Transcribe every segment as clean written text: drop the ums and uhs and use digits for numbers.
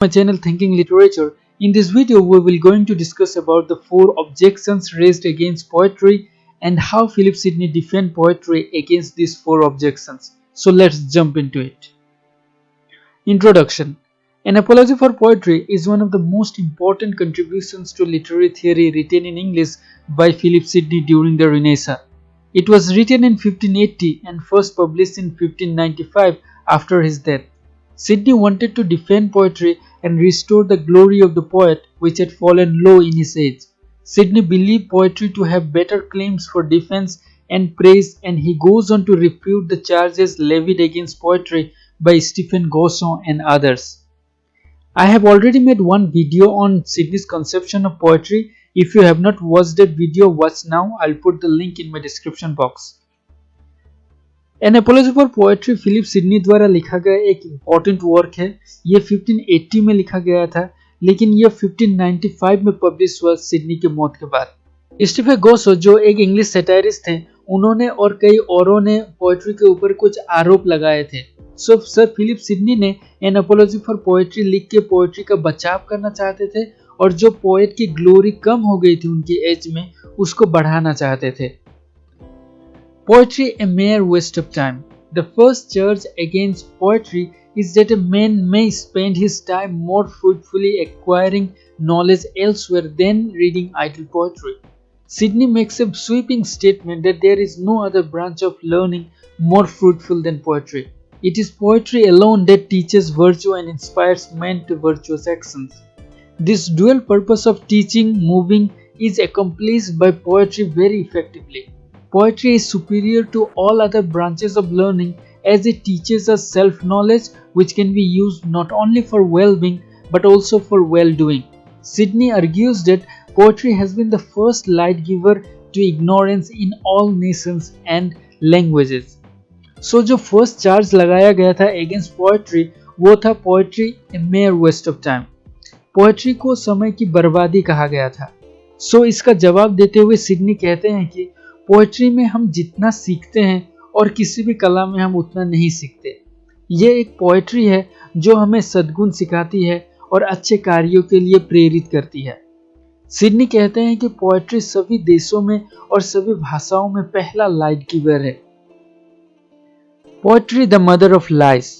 My channel Thinking Literature. In this video we will going to discuss about the 4 objections raised against poetry and how Philip Sidney defend poetry against these 4 objections. So let's jump into it. Introduction. An Apology for Poetry is one of the most important contributions to literary theory written in English by Philip Sidney during the Renaissance. It was written in 1580 and first published in 1595 after his death. Sidney wanted to defend poetry and restore the glory of the poet, which had fallen low in his age. Sidney believed poetry to have better claims for defense and praise, and he goes on to refute the charges levied against poetry by Stephen Gosson and others. I have already made one video on Sidney's conception of poetry. If you have not watched that video, watch now. I'll put the link in my description box. An Apology for Poetry Philip Sidney द्वारा लिखा गया एक important work है। ये 1580 में लिखा गया था, लेकिन ये 1595 में पब्लिश हुआ सिडनी के मौत के बाद। स्टीफन गोसो जो एक इंग्लिश सैटायरिस्ट थे, उन्होंने और कई औरों ने पोएट्री के ऊपर कुछ आरोप लगाए थे। सर फिलिप सिडनी ने एन अपोलॉजी फॉर पोएट्री लिख के पोएट्री का बचाव करना चाहते थे और जो पोएट की ग्लोरी कम हो गई थी उनकी एज में, उसको बढ़ाना चाहते थे। Poetry a mere waste of time. The first charge against poetry is that a man may spend his time more fruitfully acquiring knowledge elsewhere than reading idle poetry. Sidney makes a sweeping statement that there is no other branch of learning more fruitful than poetry. It is poetry alone that teaches virtue and inspires men to virtuous actions. This dual purpose of teaching, moving, is accomplished by poetry very effectively. Poetry is superior to all other branches of learning as it teaches us self-knowledge which can be used not only for well-being but also for well-doing. Sidney argues that poetry has been the first light giver to ignorance in all nations and languages. So जो first charge लगाया गया था against poetry वो था poetry a mere waste of time. Poetry को समय की बर्बादी कहा गया था। So इसका जवाब देते हुए सिडनी कहते हैं कि पोएट्री में हम जितना सीखते हैं और किसी भी कला में हम उतना नहीं सीखते। ये एक पोएट्री है जो हमें सद्गुण सिखाती है और अच्छे कार्यों के लिए प्रेरित करती है। सिडनी कहते हैं कि पोएट्री सभी देशों में और सभी भाषाओं में पहला लाइट गिवर है। Poetry the mother of lies.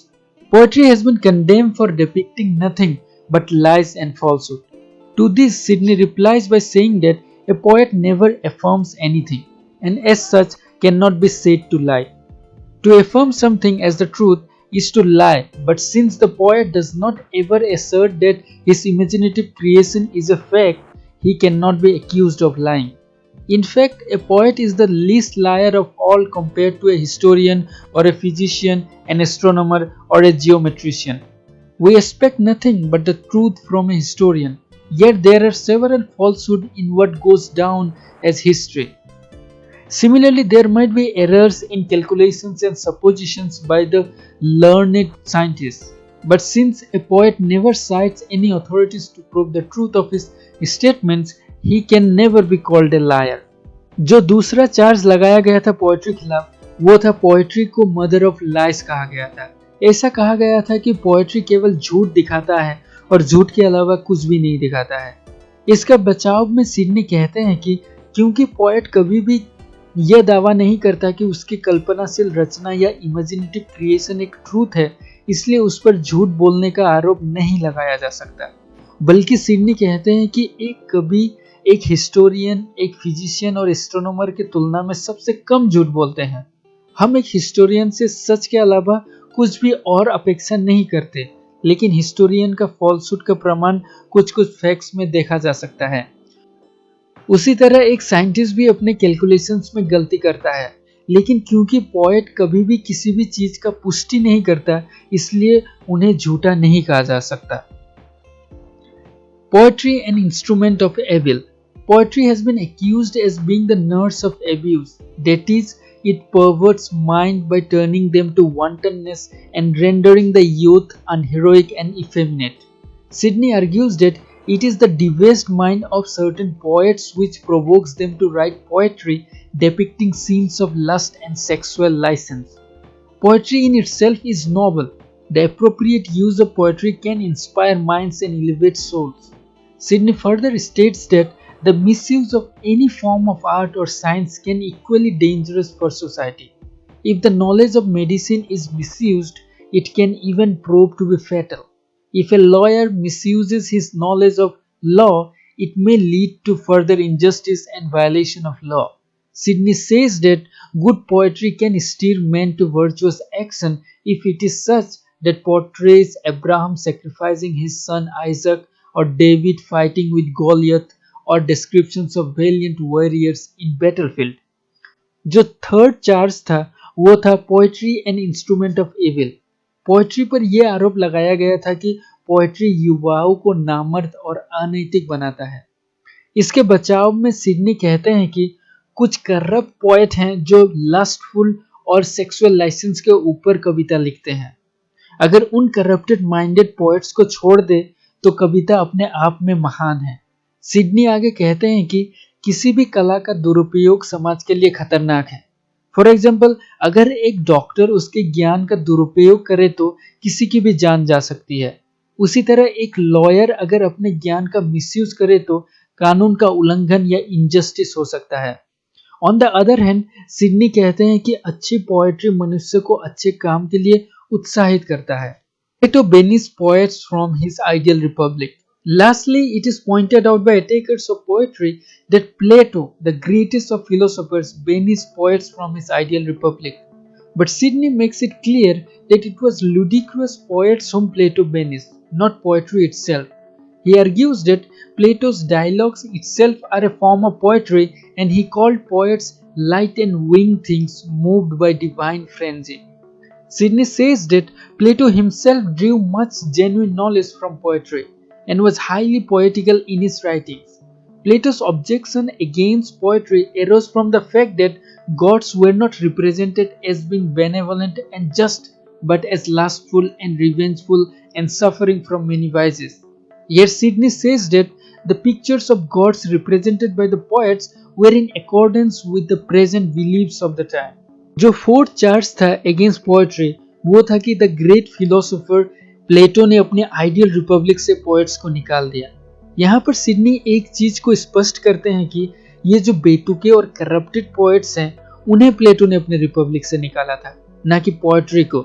Poetry has been condemned for depicting nothing but lies and falsehood. To this Sidney replies by saying that a poet never affirms anything and as such cannot be said to lie. To affirm something as the truth is to lie, but since the poet does not ever assert that his imaginative creation is a fact, he cannot be accused of lying. In fact, a poet is the least liar of all compared to a historian or a physician, an astronomer or a geometrician. We expect nothing but the truth from a historian, yet there are several falsehoods in what goes down as history. Similarly, there might be errors in calculations and suppositions by the learned scientists. But since a poet never cites any authorities to prove the truth of his statements, he can never be called a liar. जो दूसरा charge लगाया गया था poetry खिलाफ, वो था poetry को mother of lies कहा गया था। ऐसा कहा गया था कि पोएट्री केवल झूठ दिखाता है और झूठ के अलावा कुछ भी नहीं दिखाता है। इसका बचाव में सिडनी कहते हैं कि क्योंकि पोएट कभी भी यह दावा नहीं करता कि उसकी कल्पनाशील रचना या इमेजिनेटिव क्रिएशन एक ट्रूथ है, इसलिए उस पर झूठ बोलने का आरोप नहीं लगाया जा सकता। बल्कि सिडनी कहते हैं कि एक कवि, एक हिस्टोरियन, एक फिजिशियन और एस्ट्रोनॉमर की तुलना में सबसे कम झूठ बोलते हैं। हम एक हिस्टोरियन से सच के अलावा कुछ भी और अपेक्षा नहीं करते, लेकिन हिस्टोरियन का फॉल्सहुड का प्रमाण कुछ फैक्ट्स में देखा जा सकता है। उसी तरह एक साइंटिस्ट भी अपने कैलकुलेशंस में गलती करता है, लेकिन क्योंकि पोएट कभी भी किसी भी चीज का पुष्टि नहीं करता, इसलिए उन्हें झूठा नहीं कहा जा सकता। Poetry an instrument of evil. Poetry has been accused as being the nurse of abuse, that is, it perverts mind by turning them to wantonness and rendering the youth unheroic and effeminate. Sidney argues that it is the debased mind of certain poets which provokes them to write poetry depicting scenes of lust and sexual license. Poetry in itself is noble. The appropriate use of poetry can inspire minds and elevate souls. Sidney further states that the misuse of any form of art or science can equally dangerous for society. If the knowledge of medicine is misused, it can even prove to be fatal. If a lawyer misuses his knowledge of law, it may lead to further injustice and violation of law. Sidney says that good poetry can steer men to virtuous action if it is such that portrays Abraham sacrificing his son Isaac or David fighting with Goliath or descriptions of valiant warriors in battlefield. जो third charge था वो था poetry and instrument of evil. Poetry पर यह आरोप लगाया गया था कि पोएट्री युवाओं को नामर्द और अनैतिक बनाता है। इसके बचाव में सिडनी कहते हैं कि कुछ करप्ट पोएट हैं जो लस्टफुल और सेक्सुअल लाइसेंस के ऊपर कविता लिखते हैं। अगर उन करप्टेड माइंडेड पोएट्स को छोड़ दे तो कविता अपने आप में महान है। सिडनी आगे कहते हैं कि किसी भी कला का दुरुपयोग समाज के लिए खतरनाक है। फॉर एग्जाम्पल, अगर एक डॉक्टर उसके ज्ञान का दुरुपयोग करे तो किसी की भी जान जा सकती है। उसी तरह एक लॉयर अगर अपने ज्ञान का मिसयूज करे तो कानून का उल्लंघन या इनजस्टिस हो सकता है। On the other hand, Sydney कहते हैं कि अच्छी पोएट्री मनुष्य को अच्छे काम के लिए उत्साहित करता है। Plato banished poets from his ideal republic. Lastly, it is pointed out by attackers of poetry that Plato, the greatest of philosophers, banished poets from his ideal republic. But Sidney makes it clear that it was ludicrous poets whom Plato banished, not poetry itself. He argues that Plato's dialogues itself are a form of poetry, and he called poets light and winged things moved by divine frenzy. Sidney says that Plato himself drew much genuine knowledge from poetry and was highly poetical in his writings. Plato's objection against poetry arose from the fact that gods were not represented as being benevolent and just, but as lustful and revengeful and suffering from many vices. Yet Sidney says that the pictures of gods represented by the poets were in accordance with the present beliefs of the time. जो fourth charge था against poetry वो था कि the great philosopher प्लेटो ने अपने ideal Republic से poets को निकाल दिया। यहाँ पर सिडनी एक चीज को स्पष्ट करते हैं कि ये जो बेतुके और करप्टेड पोएट्स हैं उन्हें प्लेटो ने अपने रिपब्लिक से निकाला था, ना कि पोएट्री को।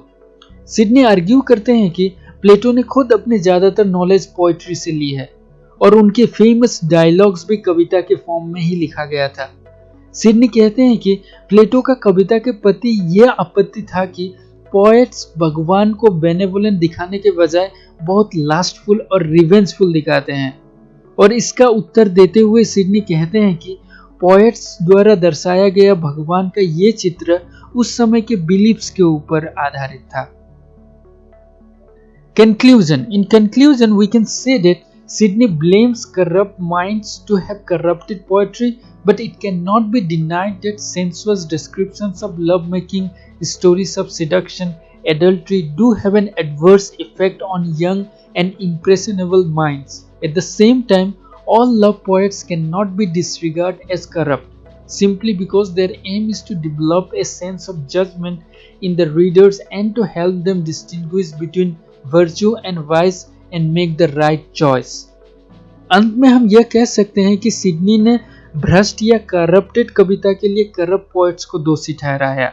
सिडनी आर्ग्यू करते हैं कि प्लेटो ने खुद अपनी ज्यादातर नॉलेज पोएट्री से ली है और उनके फेमस डायलॉग्स भी कविता के फॉर्म में ही लिखा गया था। सिडनी कहते हैं कि प्लेटो का कविता के प्रति यह आपत्ति था कि पोएट्स भगवान को बेनेवोलेंट दिखाने के बजाय बहुत लास्टफुल और रिवेंजफुल दिखाते हैं, और इसका उत्तर देते हुए सिडनी कहते हैं कि पोएट्स द्वारा दर्शाया गया भगवान का ये चित्र उस समय के बिलीफ्स के ऊपर आधारित था। Conclusion. In conclusion, we can say that Sidney blames corrupt minds to have corrupted poetry, but it cannot be denied that sensuous descriptions of lovemaking, stories of seduction, adultery do have an adverse effect on young and impressionable minds. At the same time, all love poets cannot be disregarded as corrupt, simply because their aim is to develop a sense of judgment in the readers and to help them distinguish between virtue and vice and make the right choice. अंत में हम यह कह सकते हैं कि Sydney ने भ्रष्ट या करप्टेड कविता के लिए करप्ट पोएट्स को दोषी ठहराया,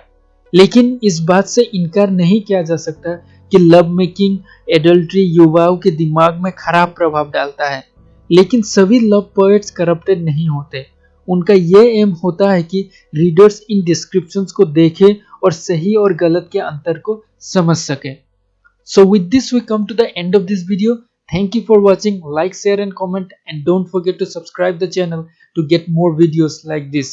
लेकिन इस बात से इनकार नहीं किया जा सकता कि लव मेकिंग, एडल्ट्री युवाओं के दिमाग में खराब प्रभाव डालता है। लेकिन सभी लव पोएट्स करप्टेड नहीं होते। उनका यह एम होता है कि रीडर्स इन डिस्क्रिप्शंस को देखें और सही और गलत के अंतर को समझ सकें। So with this we come to the end of this video. Thank you for watching. Like, share and comment, and don't forget to subscribe the channel to get more videos like this.